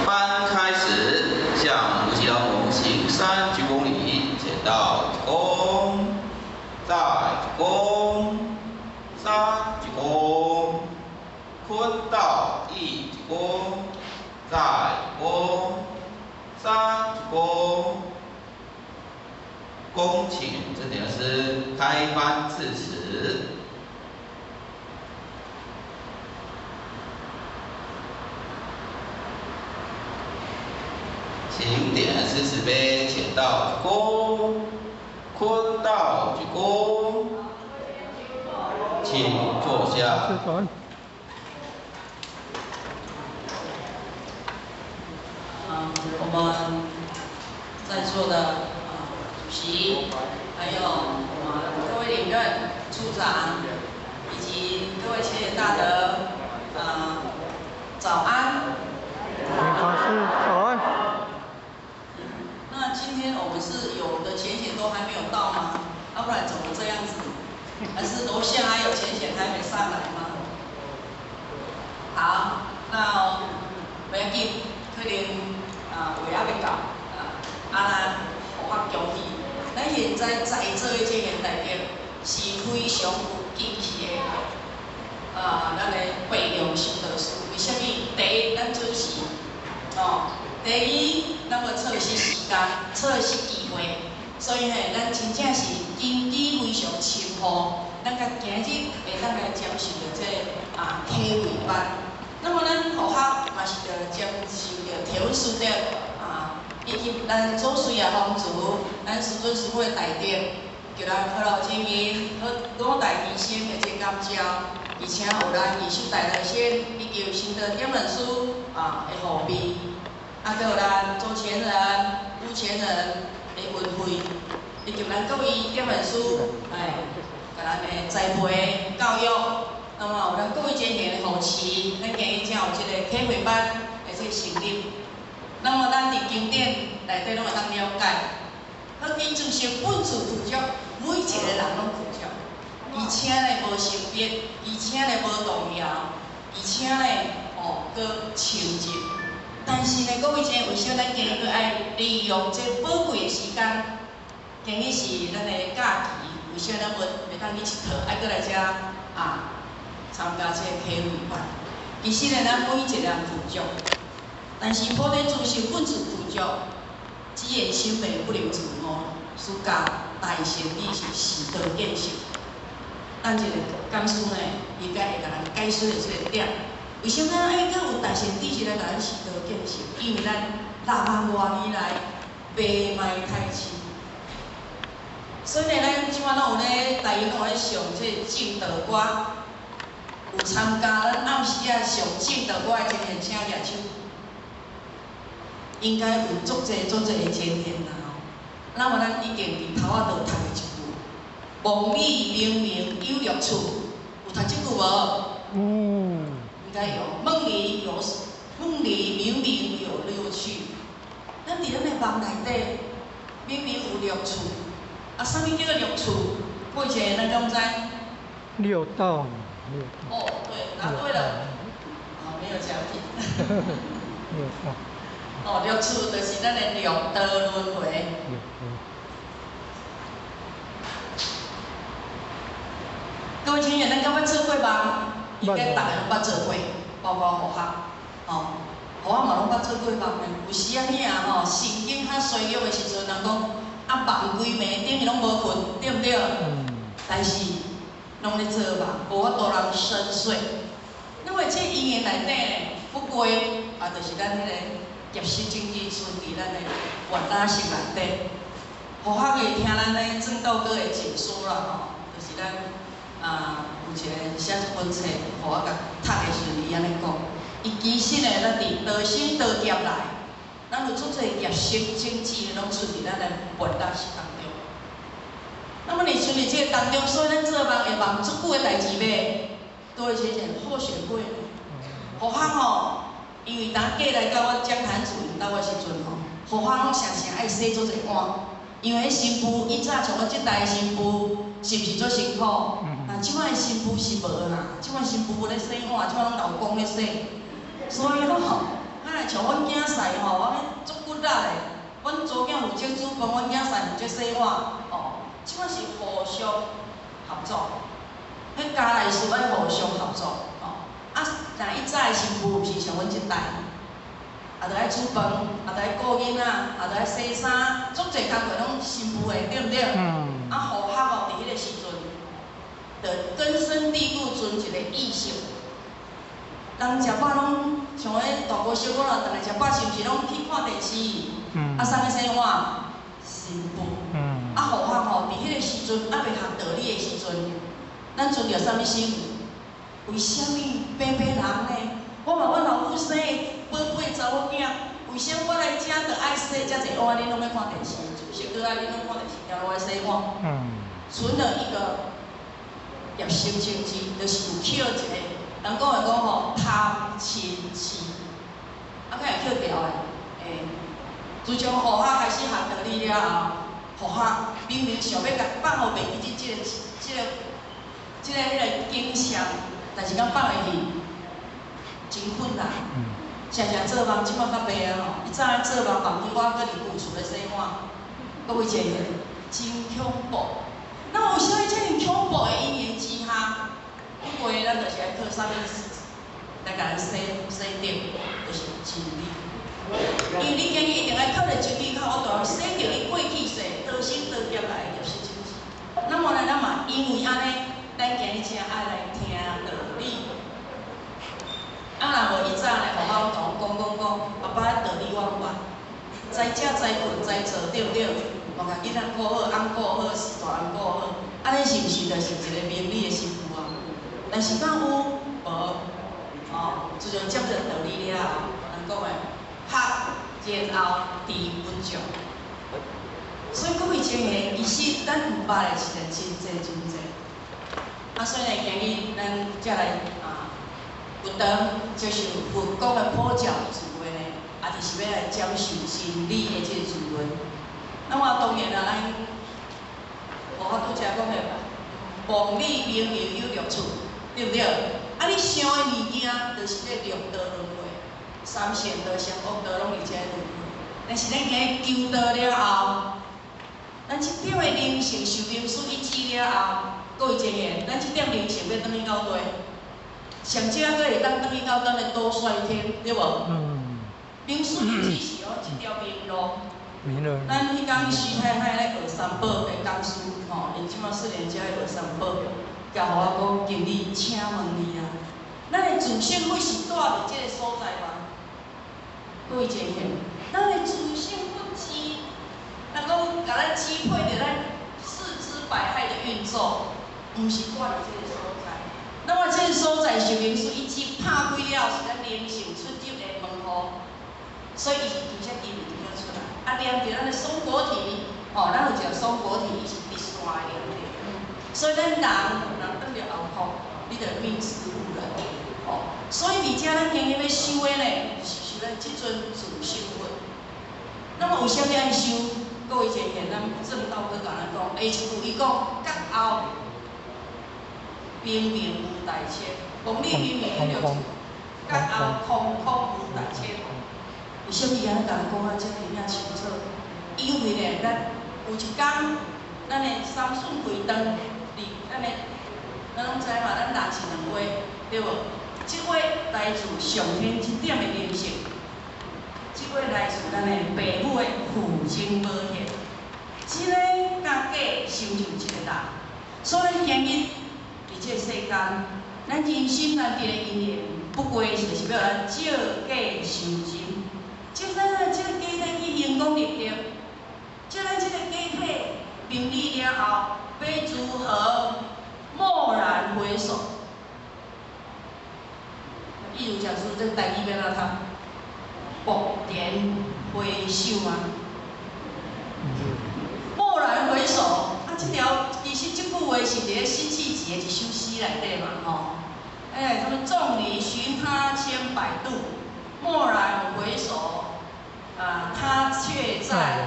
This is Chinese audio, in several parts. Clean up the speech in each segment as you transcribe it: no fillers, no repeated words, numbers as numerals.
班开始，向吴奇隆行3鞠躬礼，剪刀鞠躬，再鞠躬，3鞠躬，坤道1鞠躬，再鞠躬，3鞠躬。恭请正点师开班致辞。 请点诗词碑，剪刀鞠躬，坤道鞠躬，请坐下。我们在座的主席，还有各位领任、处长，以及各位前野大德，早安。法师早安。 那今天我们是有的前贤都还没有到吗？要不然怎么这样子？还是楼下还有前贤还没上来吗？好，那不要紧，可能为还没到咱互法恭喜。咱现在在座的这个内面是非常有敬气的，咱的培养修道士。为什么？第一，咱准时，第二，咱要错失时间，错失机会，所以咱真正是根基非常深厚。咱甲今日会当来接受着这体会班。那么咱学校嘛是着接受着体育师的以及咱祖师爷方族，咱师尊师傅的带领，叫咱好老前面5代医生的这感召，而且有咱艺术大内先以及新的点文师的护庇。 还有咱周前人、吴前人的恩惠，以及咱各位点文师，甲咱的栽培教育，那么有咱各位前贤的扶持，咱今日才有这个体会班的这个成立。那么咱伫经典内底拢会当了解，咱因就是本自负责，每一个人拢负责，而且咧无性别，而且咧无动摇，而且咧搁亲近。 但是呢，各位姐，为什么咱今日要爱利用这宝贵的时间？今日是咱的假期，为什么咱袂当去佚佗，爱搁来遮参加这个体育班？其实呢，咱每一个人负责，但是普天自受，本自负责。只言心美，不留自我。暑假大贤理是时道见识。咱这个讲师呢，应该会甲咱解说的这个点。 为什么咱爱搁有大贤知识来甲咱时道见识？因为咱6万多年来白麦太清，所以呢，咱即摆拢有咧，大家拢有咧上这正道歌，有参加咱暗时上正道歌的前贤请举手，应该有足侪的前贤啦吼。那么咱一定伫头仔道读的一句：梦里明明有绿厝，有读即句无？应该有，梦里明明有绿趣。咱伫咱的梦内底，明明有绿厝，啥物叫做绿厝？过去咱敢知？六道。哦，对，答对了。没有奖品。六道。绿厝就是咱的六道轮回。各位亲友，咱敢捌做过梦？ 应该大家拢捌做过，包括学校，学校嘛拢捌做过梦的。有时啊，神经较衰弱的时阵，人讲梦规暝，等于拢无困，对不对？但是拢咧做梦，无法度人深睡。那么这语言内底呢，不过就是咱迄个业识政治存伫咱的原大室内底。学校会听咱的正道哥的解说啦，就是咱有一个写一本册，互我甲读的时阵，伊安尼讲，伊其实呢，咱伫道心道业内，咱有足侪业识政治拢存伫咱的原大室当中。那么你存伫这个当中，所以咱做梦会梦足久的代志呗。各位先生，好学会。学校因为当过来到我讲坛主任到我时阵学校拢常常爱洗足侪碗。 因为新妇以早像我这代新妇，是毋是做辛苦？即摆的新妇是无啦，即摆新妇无咧洗碗，即摆拢老公咧洗。所以来像阮囝婿吼，我足骨力的。阮祖囝负责煮饭，阮囝婿负责洗碗，哦，即摆是互相合作。迄家内事爱互相合作，哦。啊，但以早的新妇毋是像阮即代，也着爱煮饭，也着爱顾囡仔，也着爱洗衫，足侪工课拢新妇的，对毋对？啊，互学哦，伫迄个时阵，着根深蒂固存一个意识。人食饱拢像迄大哥小哥啦，逐个食饱是毋是拢去看电视？啊，送去洗碗，新妇。啊，互学吼，伫迄个时阵还袂学道理的时阵，咱存着啥物心？为虾米平平人呢？我嘛，阮老母生宝贝查某囝，为啥我来遮着爱洗遮济碗？恁拢要看电视，小哥仔恁拢看电视，然后来洗碗。存了一个业心经济，就是有捡一个，人讲的讲吼贪亲戚，啊，佮会捡掉的，自从互学开始学道理了后，互学明明想要甲放互袂记即个迄个景象，但是敢放会去，真困难。常常做梦，即摆较袂啊吼，以早做梦梦见我搁伫旧厝咧洗碗，各位姐姐，真恐怖。那为啥遮尔恐怖的一年之下，不过咱就是爱靠啥物来甲咱洗掉，就是真理。因为你今日一定爱靠着真理，靠我大洗掉你过去世多生多劫来的就是真理。那么呢，咱嘛因为安尼，咱今日才爱来听道理。啊，若无以早呢，互我甲我讲，爸爸道理我拢捌，知食知困知做，对毋对？我甲囡仔顾好，翁顾好，是大人顾好，安尼是毋是就是一个明理的媳妇啊？但是敢有无？哦，自从接着道理了后，人讲的学然后知不足。所以各位姐妹，其实咱有捌的是真济。啊，所以呢，今日咱才来有当接受佛讲的普教智慧呢，也就是要来讲授真理的这个智慧。那么当然啦，咱我拄则讲的，望理明明有六处，对不对？啊，你想的物件，就是咧六道轮回，三善道、善恶道拢伫遮轮回。但是咱今日求道了后，咱这点的灵性受灵师一指了后，各位姐妹，咱这点灵性要转去到底？上者佫会当转去到咱的多衰天，对无？灵师一指是一条明路。咱迄讲徐太太咧学三宝的讲师吼，因即马4年才学三宝，甲互我讲经理，请问你啊，咱的自性会是住伫即个所在吗？各位姐妹，咱的自性不羁，若讲甲咱支配着咱四肢百骸的运作，毋是住伫即个所在。那么即个所在受灵师一指拍开了，是咱灵性出入的门户，所以伊是拄则进入。啊，连着咱的松果体，吼，咱有一个松果体，伊是直线的连着。所以咱人转着后方，你着命之妇人，吼。所以伫遮咱今日要修的呢，是修咱即尊自性佛。那么为啥要安修？各位姐妹，咱正道去甲咱讲，下一句伊讲，觉后明明无大千，公理明明有六处，觉后空空无大千。为什么伊安尼甲咱讲啊？遮尔领清楚？因为呢，咱有一天，咱的三顺开灯，咱拢知嘛，咱人是两话，对无？即话来自上天一点的灵性，即话来自咱的父母的父精无限。即个甲假修就一个人，所以咱今日伫即个世间，咱人生难得的因缘，不过就是要咱借假修真。就咱啊，即个假体去成功立业，即咱即个假体明理了后，要如何蓦然回首？意如讲说，这台语要哪读？蓦然回首啊！蓦然回首啊！这条其实这句话是伫咧辛弃疾的一首诗内底嘛，吼。他们众里寻他千百度，蓦然回首。他却在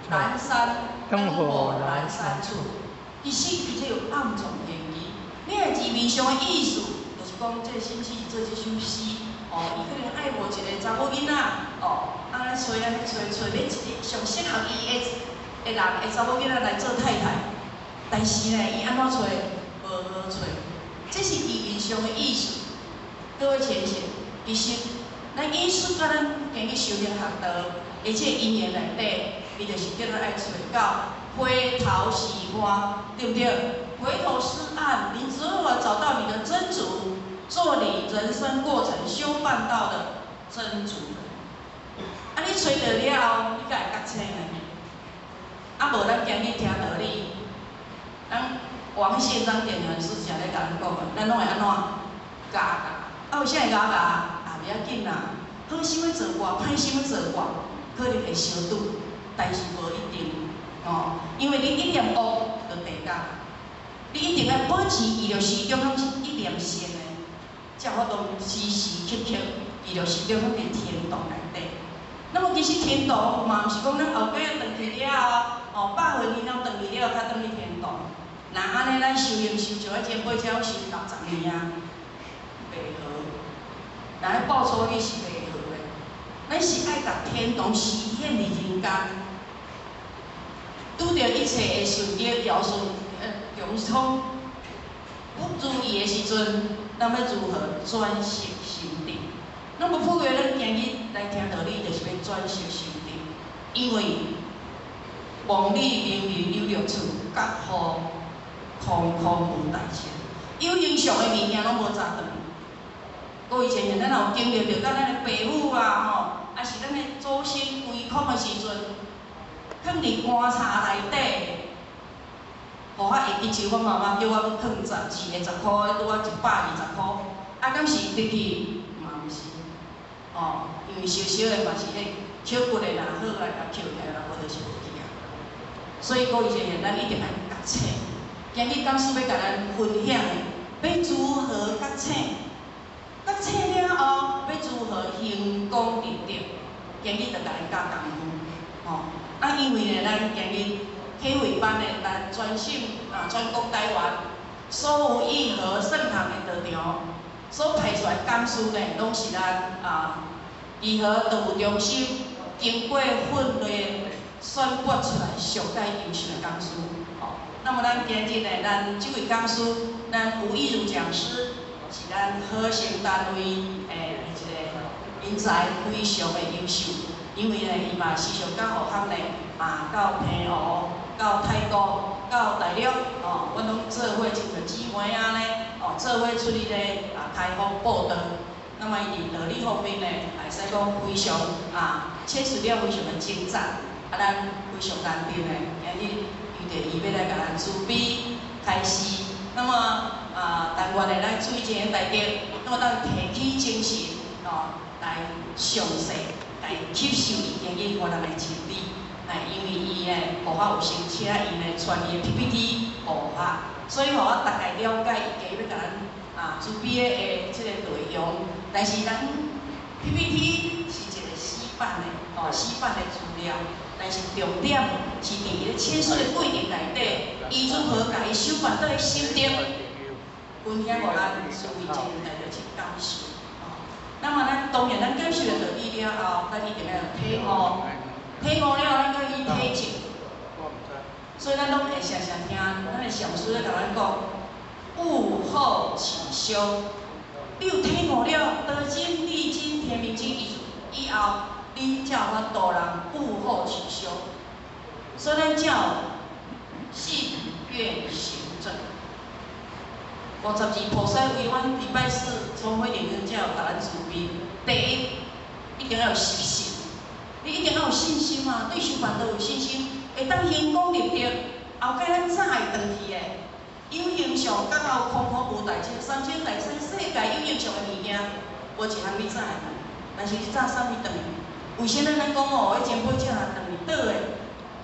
南山灯火阑珊处。其实伊这有暗藏嫌疑。你个字面上的意思，就是讲这辛弃疾做这首诗，哦，伊可能爱无一个查某囡仔，哦，啊，找要一个上适合伊的人的查某囡仔来做太太，但是呢，伊安怎找？无好找，这是字面上的意思。各位先生，其实咱艺术甲咱今日修炼学道，而且因缘内底，伊就是叫咱爱找到回头是岸，对不对？回头是岸，你只有找到你的真主，做你人生过程修办道的真主人。啊，你找到了，你才会觉醒呢。啊，无咱今日听道理，咱王宪章典传师常咧甲咱讲个，咱拢会安怎教？啊，有啥会教？啊，袂要紧啦，好想要做我，歹想要做我，可能会相拄，但是无一定哦，因为你一念恶就地狱。你一定要保持伊着始终拢是一念善的，才有法度时时刻刻伊着始终拢伫天堂内底。那么其实天堂嘛，毋是讲咱后尾转去了哦，100岁以后转去了，才转去天堂。那安尼咱修行修上一千八才修60年啊，袂好。那迄报酬率是袂好的。咱是爱甲天堂实现伫人间，拄着一切的顺利要顺。融通不如意的时阵，咱要如何转识心定？那么普遍咱今日来听道理，就是要转识心定，因为梦里明明有六处，觉好空空无代志，有形上的物件拢无咋转。各位前面，咱有经历着，甲咱的爸母啊，吼，还是咱的祖先归空的时阵，放伫棺材内底。互我会记住，我妈妈叫我要放10个10块，拄啊120块，啊，敢是入去？嘛毋是，哦，因为小小的嘛是迄捡骨的啦，好来甲捡起来啦，无就是无去啊。所以各位先生，咱一定要觉醒。今日讲师要甲咱分享的，要如何觉醒？觉醒了后，要如何行功立德？今日就甲咱教功夫，哦，啊，因为呢，咱今日。体会班的咱全省全国台湾所有义和圣堂的道场所派出来讲师呢，拢是咱义和道务中心经过训练选拔出来上界优秀的讲师。哦，那么咱今日呢，咱这位讲师，咱吴义如讲师是咱核心单位一个人才非常的优秀，因为呢，伊嘛时常到学校呢到澎湖。到泰国、到大陆，哦，阮拢做伙亲像姊妹啊呢，哦，做伙出去咧开放报道。那么伊伫道理方面呢，会使讲非常切实了非常的精湛，啊，咱非常难得呢，今日遇到伊要来甲咱慈悲开示。那么但愿的咱水前大德，那么咱提起精神，哦，来详细来吸收伊今日我咱的真理。因为伊呢，互我有成请伊呢传伊的 PPT 互我，所以互我大概了解伊家要甲咱慈悲的即个内容。但是咱 PPT 是一个死板的死板的资料，但是重点是伫伊咧切说的过程内底，伊如何甲伊修办到伊心得，分享互咱所谓前来的去感受。那么咱当然咱感受了道理了后，咱一定要体悟。体悟了，咱搁去体证，所以咱拢会常常听咱的上师咧甲咱讲，悟后起修。你有体悟了，得经历经天明经以后，你才有法度人悟后起修。所以咱才有信愿行正。52菩萨为阮礼拜四聪慧灵恩才有甲咱慈悲。第一，一定要有信心。你一定要有信心啊！对修办道有信心，会当行功立德，后摆咱早会转去的。有形上甲到空空无代志，3000大千世界有形上的物件，无一项你早会转。但是你早啥物转去？为啥咱讲哦，迄前辈才人转去倒的？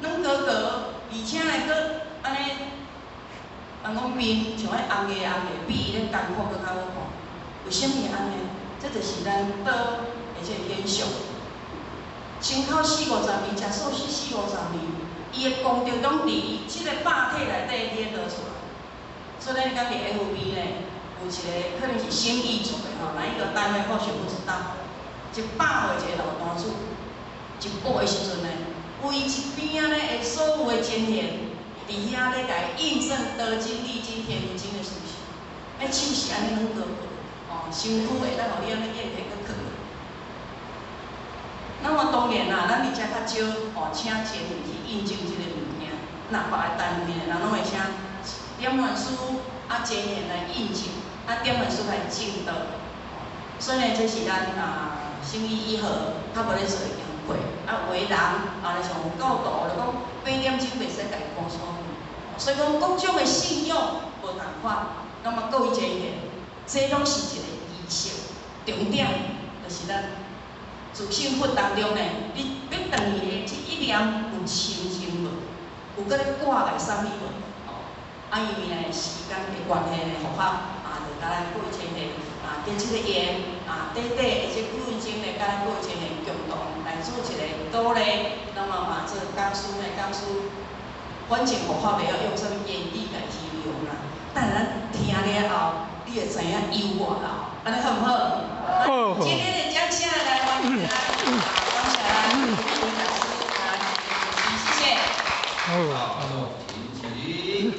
软高高，而且呢，佫安尼，人讲面像迄红个比伊咧艰苦佫较好看。为什么会安尼？这就是咱道而且现象。身口40-50年，食素食40-50年，伊的功德拢伫伊即个肉体内底练落出来。所以咱讲伫 FB 呢，有一个可能是生意做的吼，哪一个单位或许不知道，100岁一个老单子，一补的时阵呢，为一边仔咧的所有的经验，伫遐咧甲伊印证得金、地金、天银金的属性。迄手是安尼软过哦，身躯会当互你安尼验体去去。那么当然啦，咱伫遮较少哦，请前人去印证即个物件。那别个单位的人拢会请点传师啊前人来印证，啊点传师来证道。虽然这是咱生意以后较无咧做的行会，啊有的人咧上有教导，就讲8点钟袂使家己搬出去。所以讲各种的信仰无同款。那么各位前人，这拢是一个仪式，重点就是咱自信佛当中呢，你要断伊的这一念有清净无，有搁咧挂来啥物无？哦，啊因为呢时间的关系呢，佛法就甲咱各位前人结这个缘短短的这几分钟呢，甲咱各位前人共同来做一个鼓励，那么这讲师呢，讲师，反正佛法袂晓用什么言语来形容啦。但咱听了后，你会知影有外啦，安尼好唔好？好。今天的讲下来，欢迎咱光小兰李老师谢谢。好，请起立。